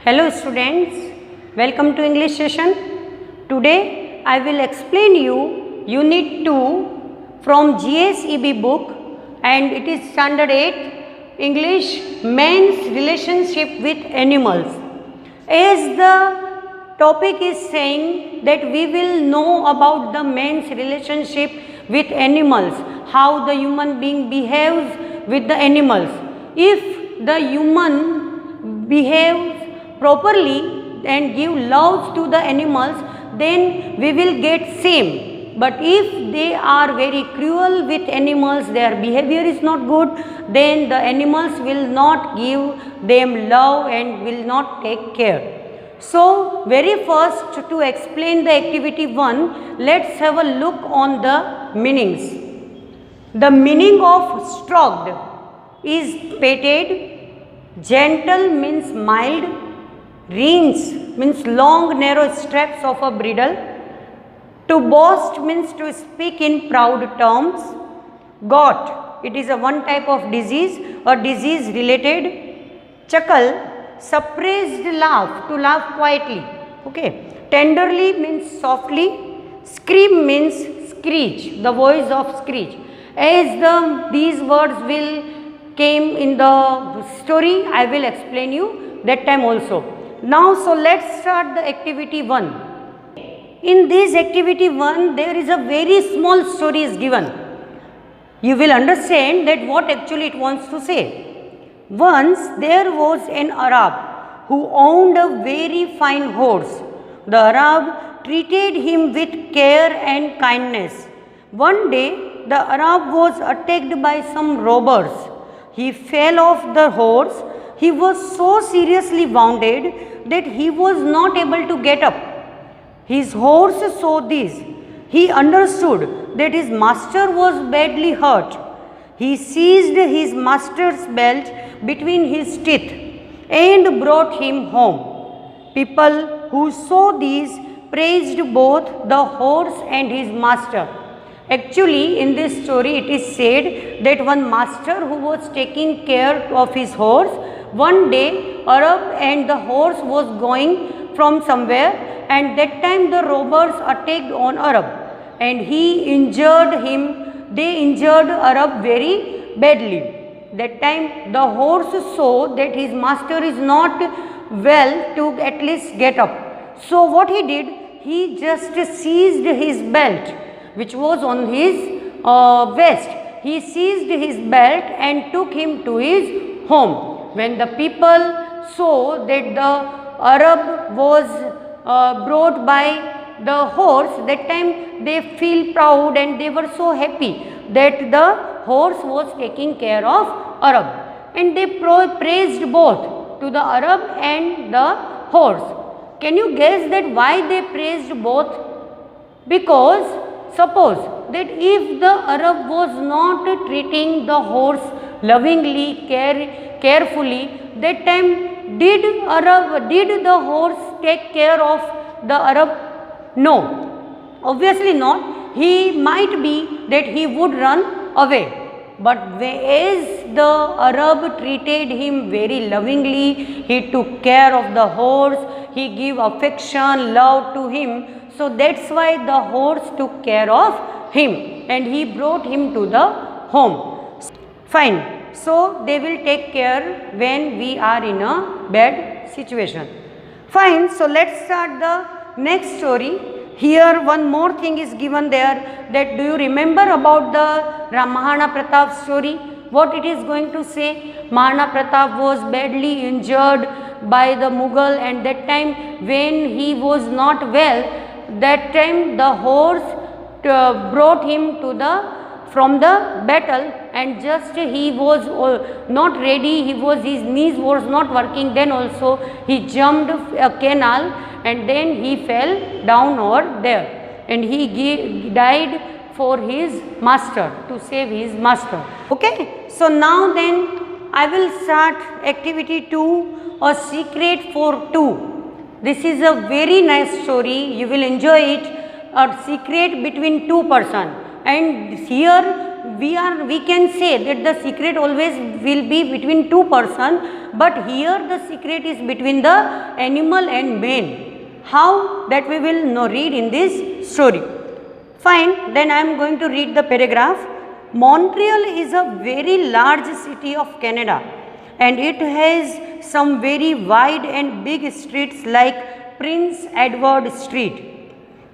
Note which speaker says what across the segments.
Speaker 1: Hello students, welcome to English session. Today I will explain you Unit 2 from GSEB book, and it is Standard 8 English Man's Relationship with Animals. As the topic is saying that we will know about the man's relationship with animals, how the human being behaves with the animals. If the human behaves properly and give love to the animals, then we will get same. But if they are very cruel with animals, their behavior is not good, then the animals will not give them love and will not take care. So very first, to explain the activity 1, let's have a look on the meanings. The meaning of stroked is petted, gentle means mild, reins means long narrow straps of a bridle, to boast means to speak in proud terms, got, it is a one type of disease or disease related, chuckle, suppressed laugh, to laugh quietly, okay, tenderly means softly, scream means screech, the voice of screech. As these words will came in the story, I will explain you that time also. Now, so let's start the activity 1. In this activity 1, there is a very small story is given. You will understand that what actually it wants to say. Once there was an Arab who owned a very fine horse. The Arab treated him with care and kindness. One day, the Arab was attacked by some robbers. He fell off the horse. He was so seriously wounded that he was not able to get up. His horse saw this. He understood that his master was badly hurt. He seized his master's belt between his teeth and brought him home. People who saw this praised both the horse and his master. Actually, in this story, it is said that one master who was taking care of his horse, one day Arab and the horse was going from somewhere, and that time the robbers attacked on Arab and he injured him. They injured Arab very badly. That time the horse saw that his master is not well to at least get up. So what he did, he just seized his belt which was on his vest. He seized his belt and took him to his home. When the people saw that the Arab was brought by the horse, that time they feel proud and they were so happy that the horse was taking care of Arab, and they praised both to the Arab and the horse. Can you guess that why they praised both? Because suppose that if the Arab was not treating the horse lovingly, carefully, that time did the horse take care of the Arab? No, obviously not. He might be that he would run away. But as the Arab treated him very lovingly, he took care of the horse, he gave affection, love to him. So that's why the horse took care of him and he brought him to the home. Fine. So they will take care when we are in a bad situation. Fine. So let's start the next story. Here one more thing is given there, that do you remember about the Mahana Pratap story? What it is going to say? Mahana Pratap was badly injured by the Mughal, and that time when he was not well, that time the horse brought him to from the battle, and just he was not ready, his knees was not working, then also he jumped a canal and then he fell down over there and he died for his master, to save his master. Okay, so now then I will start activity 2, a secret for two. This is a very nice story, you will enjoy it. A secret between two persons, and here we can say that the secret always will be between two person, but here the secret is between the animal and man. How? That we will now read in this story. Fine, then I am going to read the paragraph. Montreal is a very large city of Canada, and it has some very wide and big streets like Prince Edward Street.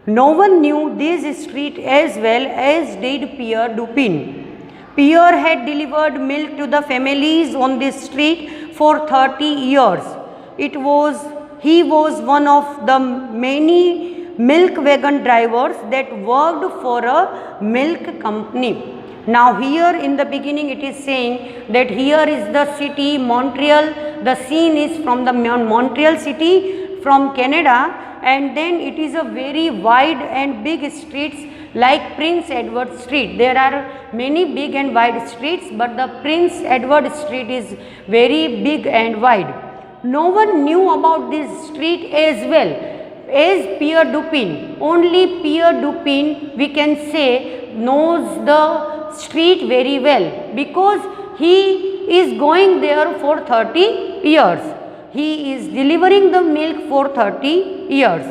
Speaker 1: No one knew this street as well as did Pierre Dupin. Pierre had delivered milk to the families on this street for 30 years. He was one of the many milk wagon drivers that worked for a milk company. Now here in the beginning it is saying that here is the city Montreal. The scene is from the Montreal city from Canada, and then it is a very wide and big streets like Prince Edward Street. There are many big and wide streets, but the Prince Edward Street is very big and wide. No one knew about this street as well as Pierre Dupin. Only Pierre Dupin, we can say, knows the street very well because he is going there for 30 years. He is delivering the milk for 30 years.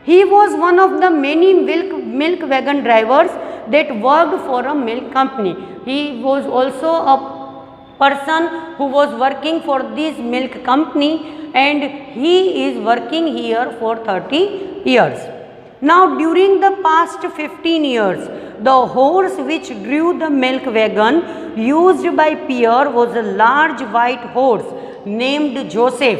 Speaker 1: He was one of the many milk wagon drivers that worked for a milk company. He was also a person who was working for this milk company, and he is working here for 30 years. Now during the past 15 years, the horse which drew the milk wagon used by Pierre was a large white horse named Joseph.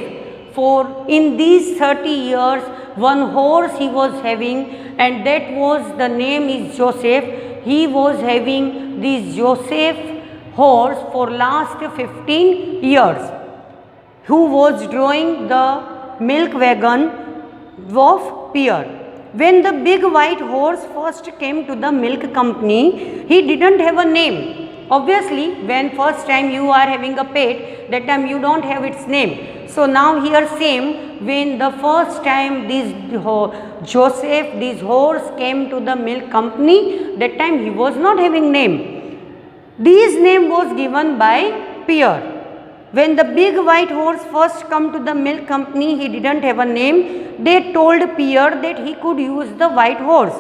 Speaker 1: For in these 30 years, one horse he was having, and that was the name is Joseph. He was having this Joseph horse for last 15 years, who was drawing the milk wagon of Pierre. When the big white horse first came to the milk company, he didn't have a name. Obviously, when first time you are having a pet, that time you don't have its name. So now here same, when the first time this horse came to the milk company, that time he was not having name. This name was given by Pierre. When the big white horse first come to the milk company, he didn't have a name. They told Pierre that he could use the white horse.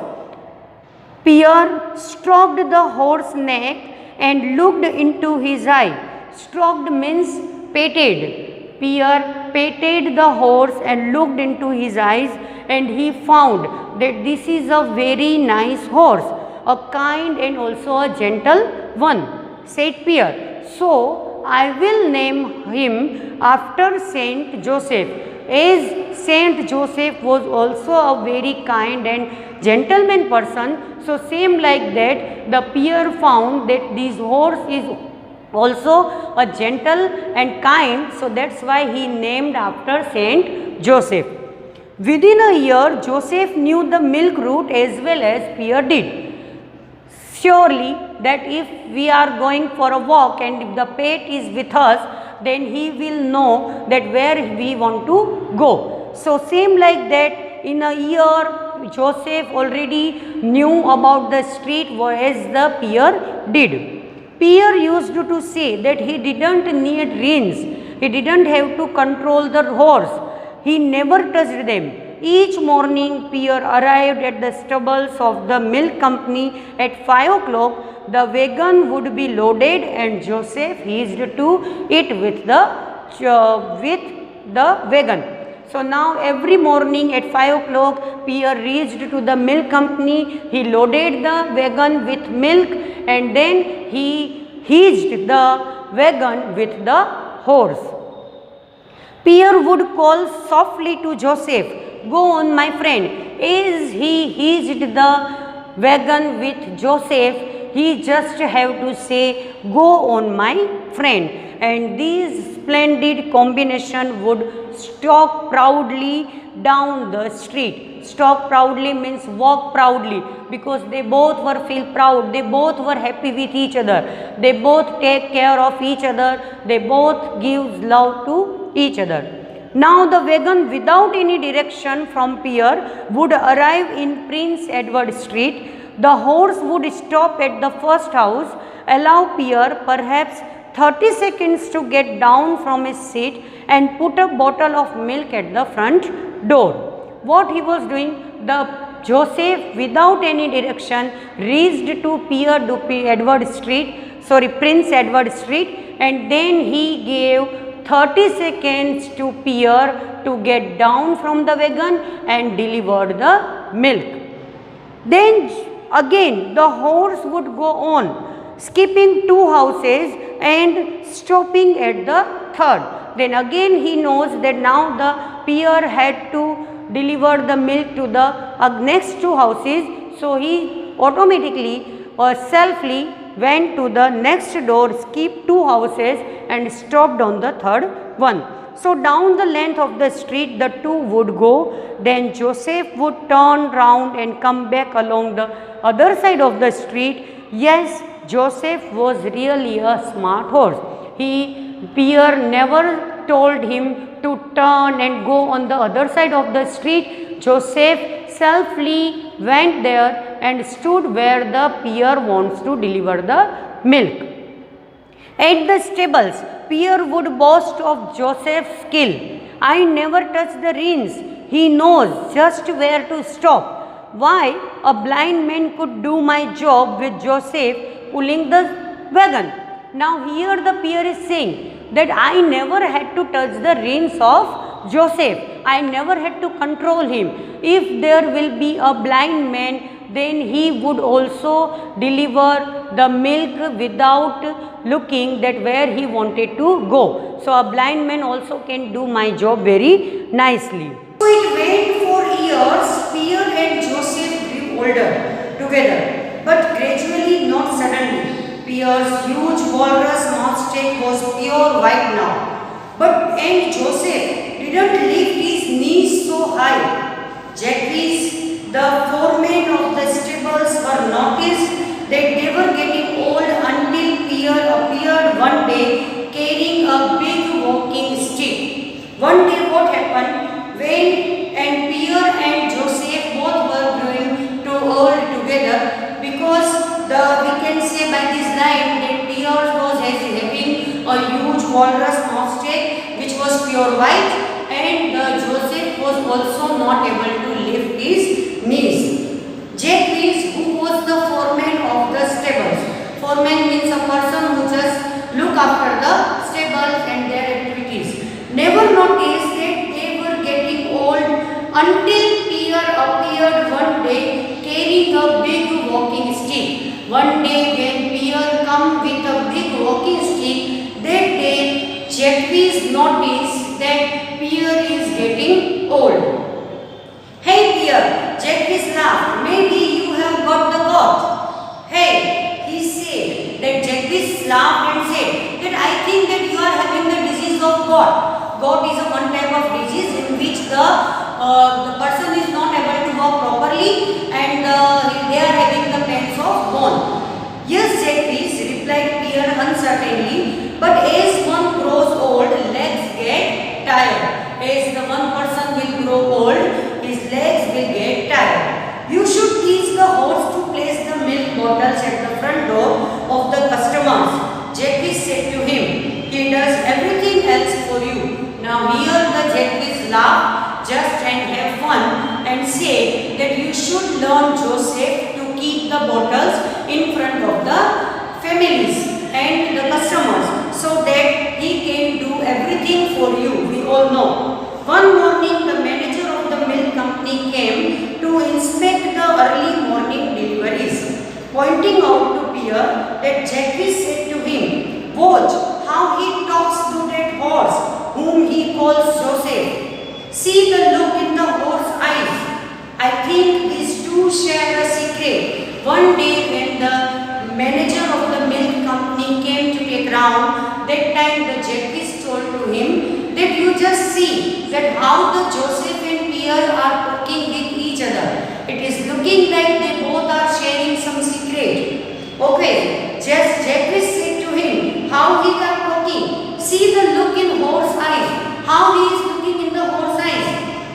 Speaker 1: Pierre stroked the horse's neck and looked into his eye. Stroked means petted. Pierre petted the horse and looked into his eyes, and he found that this is a very nice horse, a kind and also a gentle one, said Pierre. So I will name him after Saint Joseph, as Saint Joseph was also a very kind and gentleman person. So same like that, the Pierre found that this horse is also a gentle and kind, so that's why he named after Saint Joseph. Within a year, Joseph knew the milk route as well as Pierre did. Surely that if we are going for a walk and if the pet is with us, then he will know that where we want to go. So same like that, in a year Joseph already knew about the street as the Pierre did. Pierre used to say that he didn't need reins, he didn't have to control the horse, he never touched them. Each morning Pierre arrived at the stables of the milk company at 5 o'clock. The wagon would be loaded and Joseph hitched to it with the wagon. So now every morning at 5 o'clock Pierre reached to the milk company, he loaded the wagon with milk, and then he hitched the wagon with the horse. Pierre would call softly to Joseph, "Go on, my friend." As he hitched the wagon with Joseph, he just have to say, "Go on, my friend." And this splendid combination would stalk proudly down the street. Stalk proudly means walk proudly, because they both were feel proud, they both were happy with each other, they both take care of each other, they both give love to each other. Now the wagon without any direction from Pierre would arrive in Prince Edward Street. The horse would stop at the first house, allow Pierre perhaps 30 seconds to get down from his seat and put a bottle of milk at the front door. What he was doing, Joseph without any direction reached to Prince Edward Street, and then he gave 30 seconds to Pierre to get down from the wagon and deliver the milk. Then again the horse would go on, skipping 2 houses and stopping at the third. Then again he knows that now the Pierre had to deliver the milk to the next 2 houses. So he automatically or selfly went to the next door, skipped 2 houses and stopped on the third one. So down the length of the street the 2 would go. Then Joseph would turn round and come back along the other side of the street. Yes, Joseph was really a smart horse. Pierre never told him to turn and go on the other side of the street. Joseph selfly went there and stood where the Pierre wants to deliver the milk. At the stables, Pierre would boast of Joseph's skill. I never touch the reins. He knows just where to stop. Why, a blind man could do my job with Joseph pulling the wagon. Now here the Pierre is saying that I never had to touch the reins of Joseph. I never had to control him. If there will be a blind man, then he would also deliver the milk without looking that where he wanted to go. So a blind man also can do my job very nicely. So it went for years. Pierre and Joseph grew older together, but gradually, not suddenly. Pierre's huge walrus mustache was pure white now, and Joseph didn't lift his knees so high. Jacques, the foreman of the stables, were noticed that they were getting old until Pierre appeared one day carrying a big walking stick. One day what happened, when Pierre and Joseph both were growing too old together, because we can say by this line that Pierre was having a huge walrus mustache which was pure white, and Joseph was also not able to lift his knees. Jacques, who was the foreman of the stables. Foreman means a person who just look after the stables and their activities. Never noticed that they were getting old until Pierre appeared one day carrying a big walking stick. One day when Pierre come with a big walking stick, that day Jacques noticed that Pierre is getting old. Hey Pierre, Jacques laughed. Maybe you have got the gout. Hey, he said. That Jacques laughed and said that I think that you are having the disease of gout. Gout is a one type of disease in which the person is not able to walk properly and they are having the pains of bone. Yes, Jacques, replied Pierre uncertainly, but as one grows old, legs get tired. As the one person will grow old, his legs will get tired. You should teach the horse to place the milk bottles at the front door of the customers. Jacques said to him, he does everything else for you. Now here the Jacques laughed just and have fun and said that you should learn Joseph to keep the bottles in front of the families and the customers so that he can do everything for you. We all know. One morning the manager of the milk company came to inspect the early morning deliveries. Pointing out to Pierre that Jacques said to him, watch how he talks to that horse whom he calls Joseph. See the look in the horse's eyes. I think these two share a secret. One day when the manager of the milk company came to take round, that time the Jacques told to him that you just see that how the Joseph and Pierre are talking with each other. It is looking like they both are sharing some secret. Okay, just Jacques said to him how he are talking. See the look in horse's eyes. How he is looking in the horse's eyes.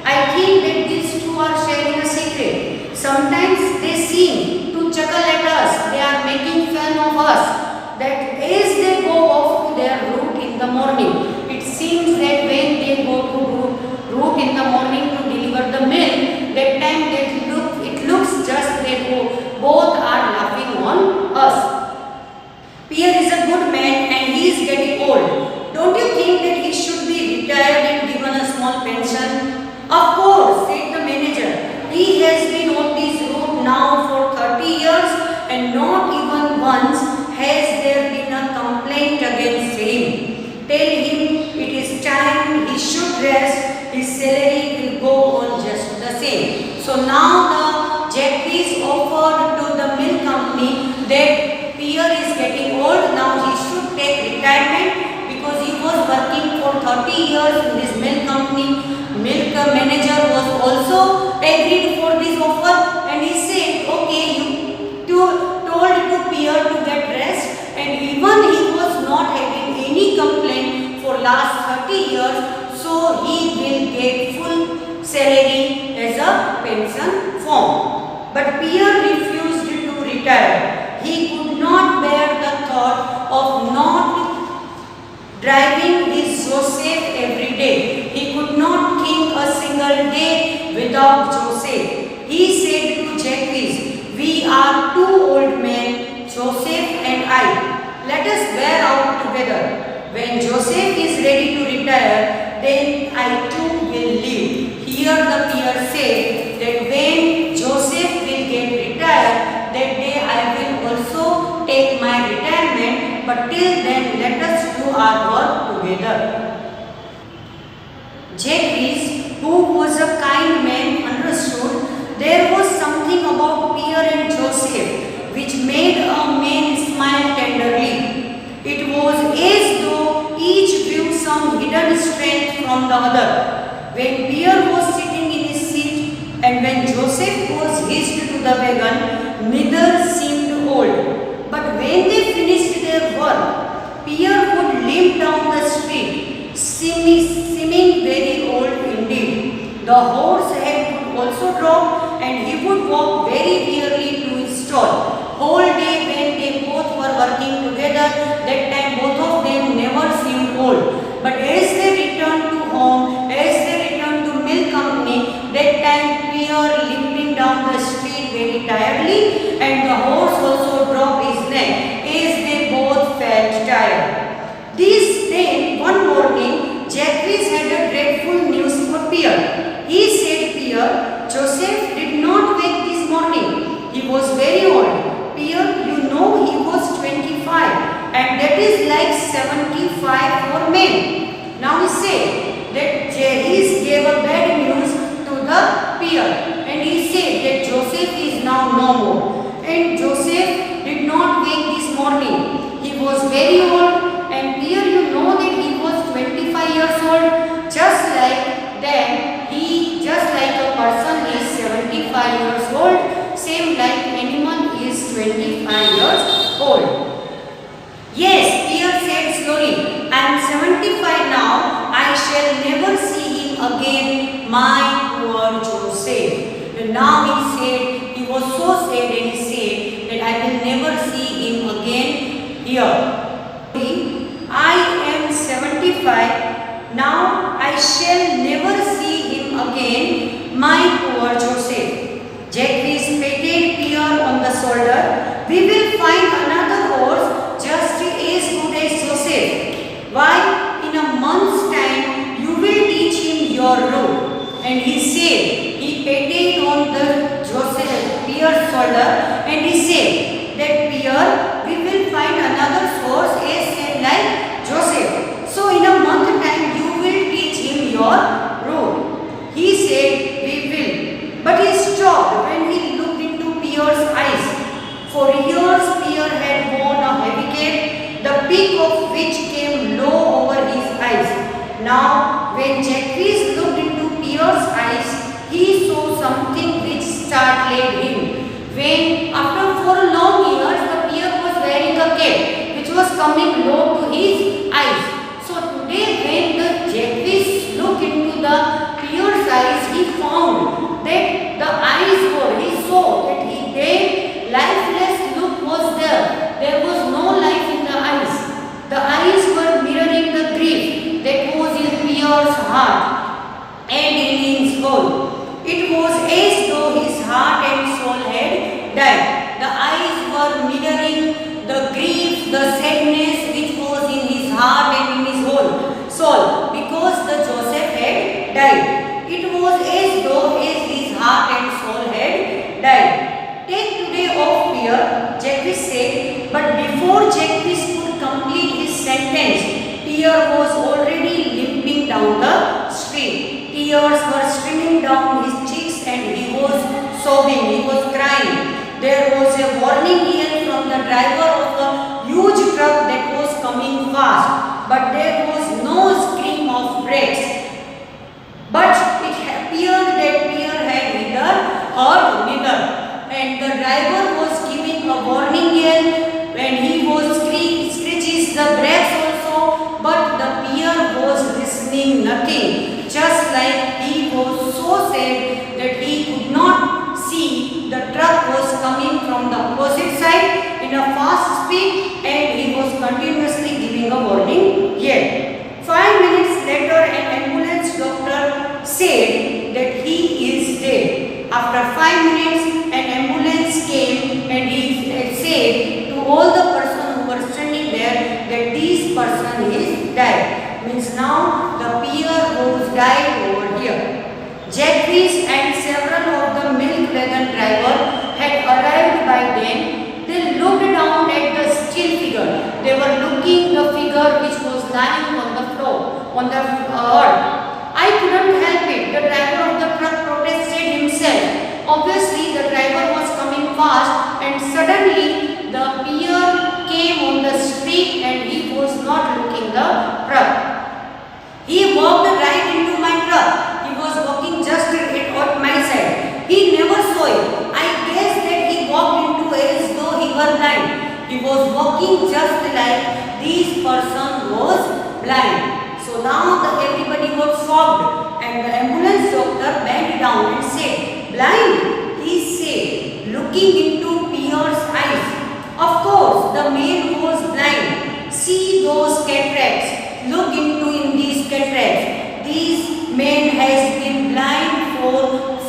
Speaker 1: I think that these two are sharing a secret. Sometimes they seem to chuckle at us. They are making fun of us. That as they go off to their route in the morning, it seems that when they go to route in the morning to deliver the milk, that time it looks just that both are laughing on us. Pierre is a good man and he is getting old. Don't you think that he should be retired and given a small pension? Of course, said the manager. He has been on this route now for 30 years and not even once has there been a complaint against him. Tell him it is time he should rest. His salary will go on just the same. So now the Jacques offered to the milk company that Pierre is getting old, now he should take retirement because he was working for 30 years in this milk company. Milk manager was also agreed for this offer and he said, okay, you told to Pierre to get rest, and even he was not having any complaint for last 30 years, so he will get full salary as a pension form. But Pierre refused to retire. He could not bear the thought of not driving his Joseph every day. He could not think a single day without Joseph. He said to Jacques, we are two old men, Joseph and I. Let us wear out together. When Joseph is ready to retire, then I too will leave. Here the Pierre said that when Joseph will get retired, that day I will also take my retirement, but till then let us do our work together. Jacques, who was a kind man, understood there was something about Pierre and Joseph which made a man smile tenderly. It was as though each viewed some hidden strength from the other. When Pierre was sitting in his seat and when Joseph was hitched to the wagon, neither seemed old. But when they finished their work, Pierre would limp down the street, seeming very old indeed. The horse head would also drop and he would walk very wearily to his stall. Whole day when they both were working together, that time both of them never seemed old. But as they returned to home, as they returned to milk company, that time Pierre limping down the street very tiredly and the horse also dropped his neck as they both felt tired. This day, one morning, Jacques had a dreadful news for Pierre. He said, Pierre, Joseph did not wake this morning. He was very old. Pierre, you know he was 25 and that is like 75 for men. Now he said that Jacques gave a bad news to the Pierre and he said that Joseph is now no more. And Joseph did not wake this morning. He was very old and Pierre, you know that he was 25 years old. Just like that, just like a person is 75 years old, same like animal is 25 years old. Yes, Pierre said slowly, I am 75 now, I shall never see him again, my poor Joseph. And now he said, he was so sad and he said that I will never see him again here. I am 75, now I shall never see him again, my poor Joseph. Jacques patted Pierre on the shoulder. We will find another horse just as good as Joseph. Why, in a month's time, you will teach him your road. And he said, he patted on the Pierre's shoulder and he said that Pierre, we will find another horse as like Joseph. So in a month's time, you will teach him your road. He said, we will. But he stopped when he looked into Pierre's eyes. For years Pierre had worn a heavy cap, the peak of which came low over his eyes. Now when Jacques looked into Pierre's eyes, he saw something which startled him. When after 4 long years the Pierre was wearing a cap which was coming low to his eyes. So today when the Jacques looked into the Pierre's eyes, he found that the eyes were, he saw that their life Pierre's heart and in his soul. It was as though his heart and soul had died. The eyes were mirroring the grief, the sadness which was in his heart and in his whole soul, because the Joseph had died. It was as though his heart and soul had died. Take today off Pierre, Jacques said, but before Jacques could complete his sentence, Pierre was already limping down the street. Tears were streaming down his cheeks and he was sobbing, he was crying. There was a warning yell from the driver of a huge truck that was coming fast, but there was no scream of brakes. But it appeared that Pierre had neither heard neither, and the driver was giving a warning yell when he was screeches the brakes also, but the Pierre was listening nothing, just like he was so sad that he could not see the truck was coming from the opposite side in a fast speed, and he was continuously giving a warning yell. 5 minutes later, an ambulance doctor said that he is dead. After 5 minutes, an ambulance came and he said to all the person who were standing there that this person is dead. Means now the Pierre was died over here. Jacques and several of the milk wagon driver had arrived by then. They looked down at the still figure. They were looking the figure which was lying on the floor, on the earth. I couldn't help it. The driver of the truck protested himself. Obviously, the driver was coming fast, and suddenly the Pierre came on the street and he was not looking the truck. He walked right into my truck. He was walking just at my side. He never saw it. I guess that he walked into as though he were blind. He was walking just like this person was blind. So now everybody was shocked, and the ambulance doctor bent down and said, "Blind?" He said, looking into Pierre's eyes. "Of course, the man was blind. See those cataracts. Look into in these cataracts. This man has been blind for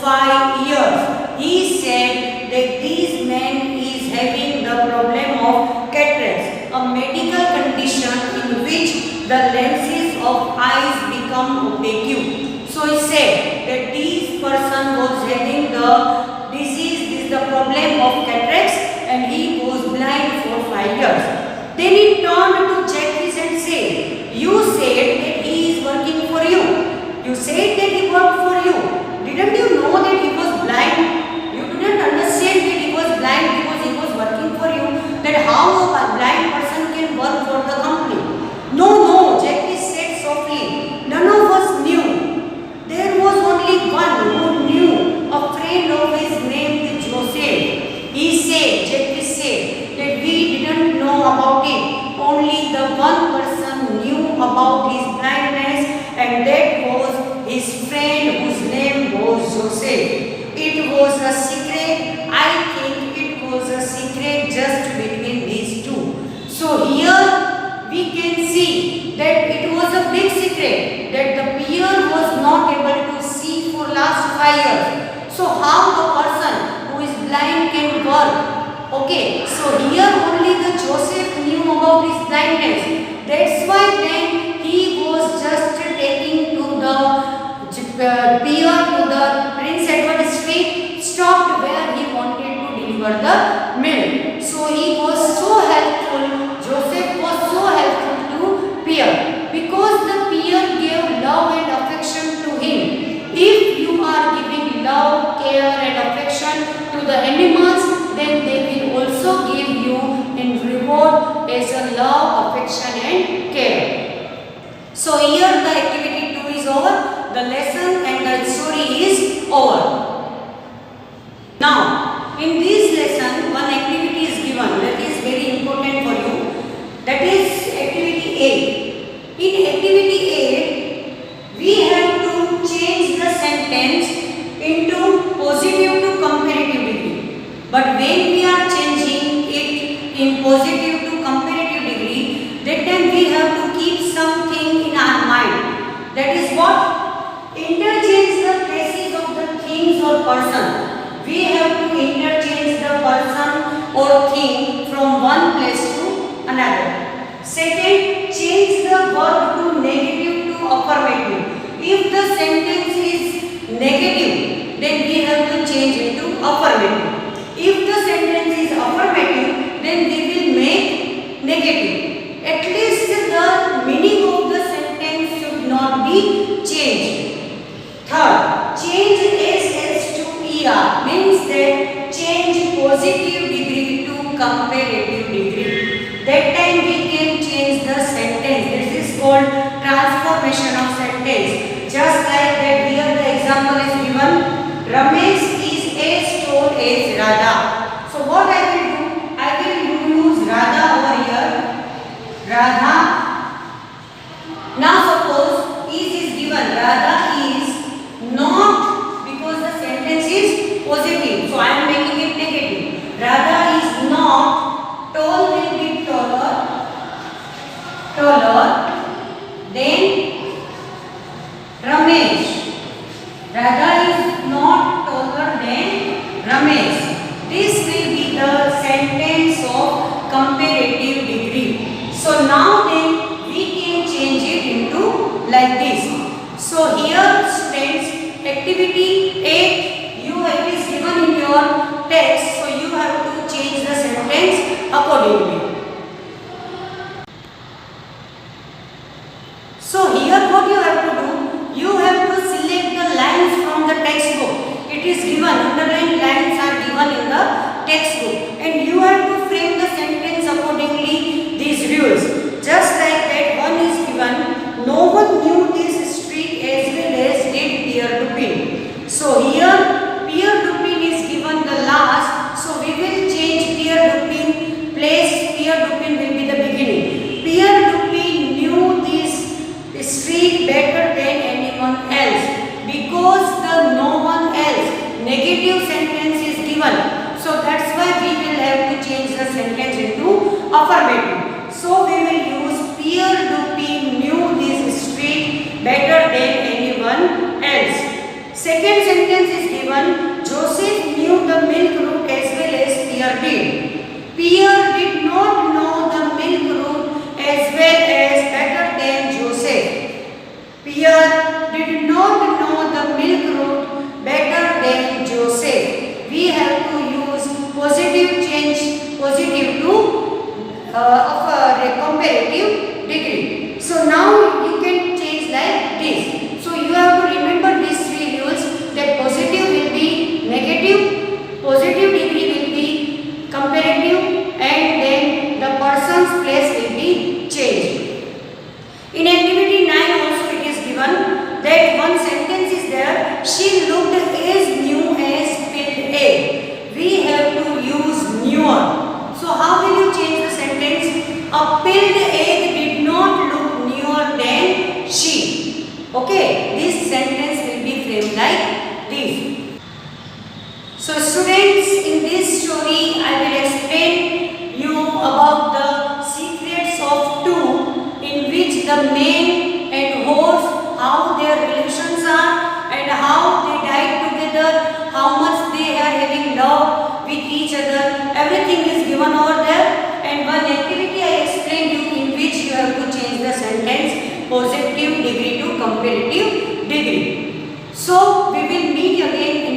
Speaker 1: 5 years. He said that this man is having the problem of cataracts, a medical condition in which the lenses of eyes become opaque. So he said that this person was having the disease, this is the problem of cataracts, and he was blind for 5 years. Then he turned to Jacques and said, "You said that he is working for you. You said that he worked for you. Didn't you know that he was blind? You didn't understand that he was blind because he was working for you. That how a blind person can work for the company?" "No, no," Jacques said softly. "None of us knew. There was only one who knew, a friend of his named Joseph. He said," Jacques said, "that we didn't know about it. Only the one person knew about his blindness, and that was his friend whose name was Joseph. It was a secret. I think it was a secret just between these two." So here we can see that it was a big secret that the Pierre was not able to see for last 5 years. So how a person who is blind can work? Okay, so here only the Joseph knew about his blindness. That's why then he was just taking to the Pierre to the Prince Edward Street, stopped where he wanted to deliver the milk. So he was so helpful. Joseph was so helpful to Pierre because the Pierre gave love and affection to him. If you are giving love, care and affection to the animals, then they will also give you in reward as a love, affection and care. So here the activity 2 is over, the lesson and the story is over. Now in this lesson one activity is given that is very important for you, that is activity 8. In activity 8 we have to change the sentence into positive to comparative degree. But when we are changing it in positive to comparative degree, that time we have to keep something in our mind. That is what interchange the person or thing from one place to another. Second, change the verb to negative to affirmative. If the sentence is negative, then we have to change it to affirmative. If the sentence is affirmative, then we will make negative. At least the meaning of the sentence should not be changed. Third, change SS to ER means that change positive degree to comparative degree. That time we can change the sentence. This is called transformation of sentence. Just like that, here the example is given. Ramesh is as tall as Radha. So what I will do? I will use Radha over here. Radha. Now suppose is given. Radha is not, because the sentence is positive. So I am making it negative. Radha is not. Tall will be taller than Ramesh. Radha is not taller than Ramesh. This will be the sentence of comparative degree. So now then we can change it into like this. So here students, activity 8, it is given in your text. So you have to change the sentence accordingly. So here what you have to do, you have to select the lines from the textbook. It is given, underlined lines are given in the textbook, and you have to frame the sentence accordingly these rules. Just like that, one is given, no one knew this street as well as did Pierre Dupin. So here Pierre Dupin is given the last, so we will change Pierre Dupin place. Pierre Dupin will be the beginning. Pierre Dupin knew this street better than anyone else, because the no one else negative sentence is given. So that's why we will have to change the sentence into affirmative. So we will use Pierre Dupin knew this street better than anyone else. Second sentence is given, Joseph knew the milk route as well as Pierre did. Pierre did not know the milk route as well as better than Joseph. Pierre did not know the milk route better than Joseph. We have to use positive, change positive to of a comparative degree. So now you can change like this. So you have to remember these three rules, that positive will be negative, positive degree will be comparative, and then the person's place will be changed. In activity 9 also it is given that one sentence is there, she looked as new as peeled egg. We have to use newer. So how will you change the sentence? A peeled egg did not look newer than she. Okay, this sentence will be framed like this. So students, in this story I will explain you about the secrets of two, in which the man and horse, how their relations are and how they died together, how much they are having love with each other. Everything is given over there, and one activity I explained you, in which you have to change the sentence positive degree to comparative degree. So we will meet again in